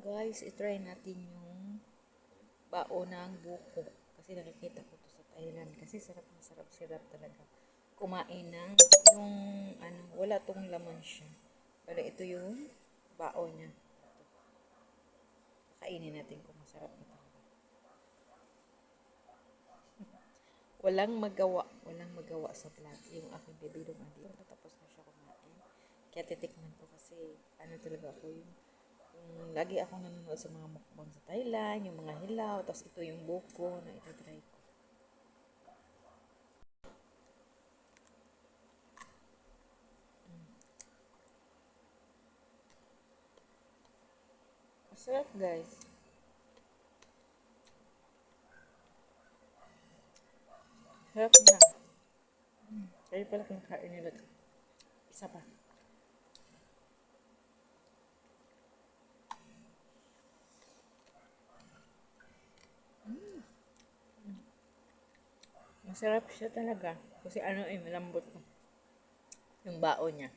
guys, itry natin yung bao ng buko. Kasi nakikita ko to sa Thailand. Kasi sarap talaga. Kumain ng yung wala tong laman siya. Pero ito yung bao niya. Kainin natin kung masarap na talaga. Walang magawa sa vlog. Yung aking bibidong andi. Tapos na siya kumain. Kaya titikman ko kasi talaga ako yung lagi akong nanonood sa mga mukbang sa Thailand, yung mga hilaw, tapos ito yung buko na itatry ko. Masarap guys. Sarap na. Kaya pala kinakain nila. Isa pa. Masarap siya talaga. Kasi malambot pa. Yung bao niya.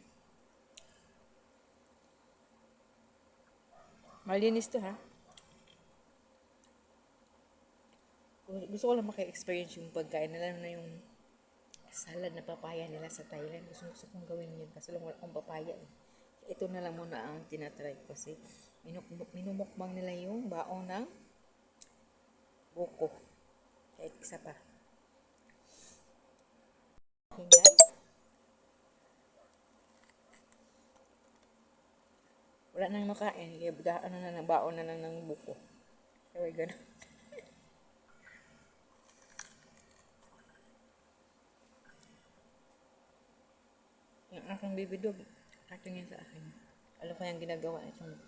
Malinis to ha. Gusto ko lang maka-experience yung pagkain nila na yung salad na papaya nila sa Thailand. Gusto kong gawin yun kasi lang wala akong papaya eh. Ito na lang muna ang tinatry ko kasi minumukbang nila yung bao ng buko. Kahit isa pa. Okay guys. Wala nang makain. Kaya bao na lang ng buko. Kaya gano'n. Yung aking baby dog, katingin sa akin. Alam ko yung ginagawa itong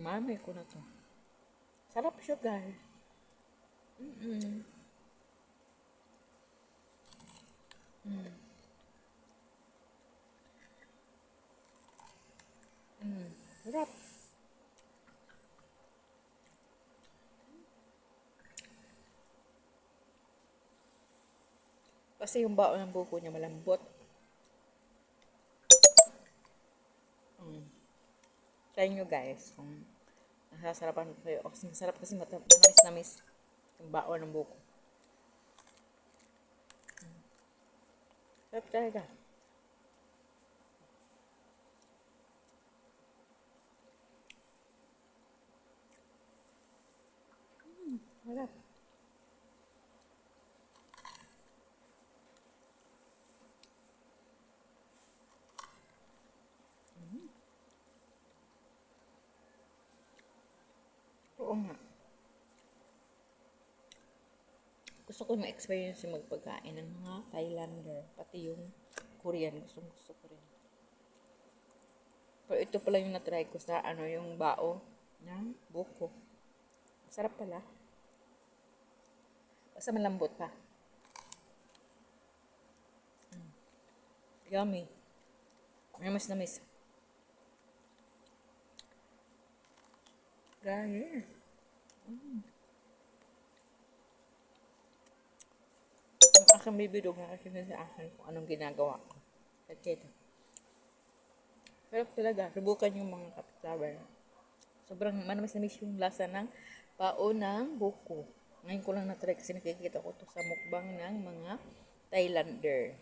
mami ko na to. Sarap siya guys. Sarap. Kasi yung bao ng buko niya malambot. Try nyo guys kung nasasarapan kayo. Kasi masarap kasi manamis-namis yung bao ng buko. Sarap talaga. Sarap. Oo nga. Gusto ko ma-experience yung magpagkain ng mga Thailander. Pati yung Korean. Gusto ko rin. Pero ito pala yung na-try ko sa yung bao ng buko. Sarap pala. Basta malambot pa. Yummy. Namis na miss. Grabe. Ang aking bibidog nakakita sa akin kung anong ginagawa ko. At ito. Pero talaga, subukan yung mga kapitlawan. Sobrang manamis-namis yung lasa ng bao ng buko. Ngayon ko lang na-try kasi nakikita ko to sa mukbang ng mga Thailander.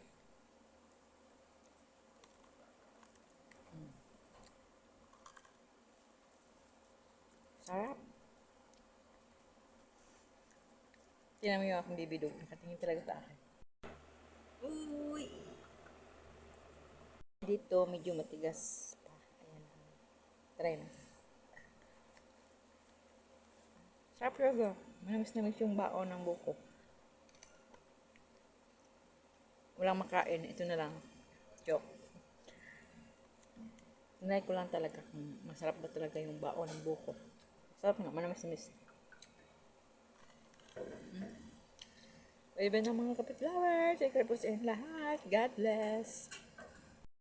Sarap. Tingnan mo yung aking bibidog. Nakatingin talaga sa akin. Uy! Dito, medyo matigas pa. Ayan. Try na. Sarap talaga. Manamis-namis yung bao ng buko. Walang makain. Ito na lang. Joke. Tinay ko lang talaga kung masarap ba talaga yung bao ng buko. Sarap nga. Manamis-namis. Bye-bye ng mga kapitlawer. Take care po sa lahat. God bless.